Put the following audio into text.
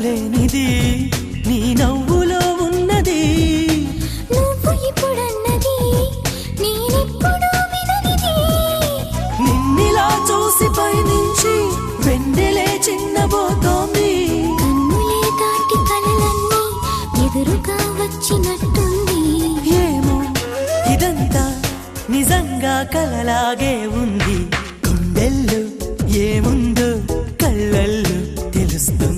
లేనిది నీ నవ్వులో ఉన్నది. నువ్వు ఇప్పుడన్నది నేనెప్పుడు విననిది. నిన్నిలా చూసి పైనుంచి వెన్నెలే చిన్నబోతోంది. కన్నులే దాటి కలలన్నీ ఎదురుగా వచ్చినట్టుంది. ఏమో ఇదంతా నిజంగా కలలాగే ఉంది. గుండెల్లో ఏముందో కళ్ళల్లో తెలుస్తుంది.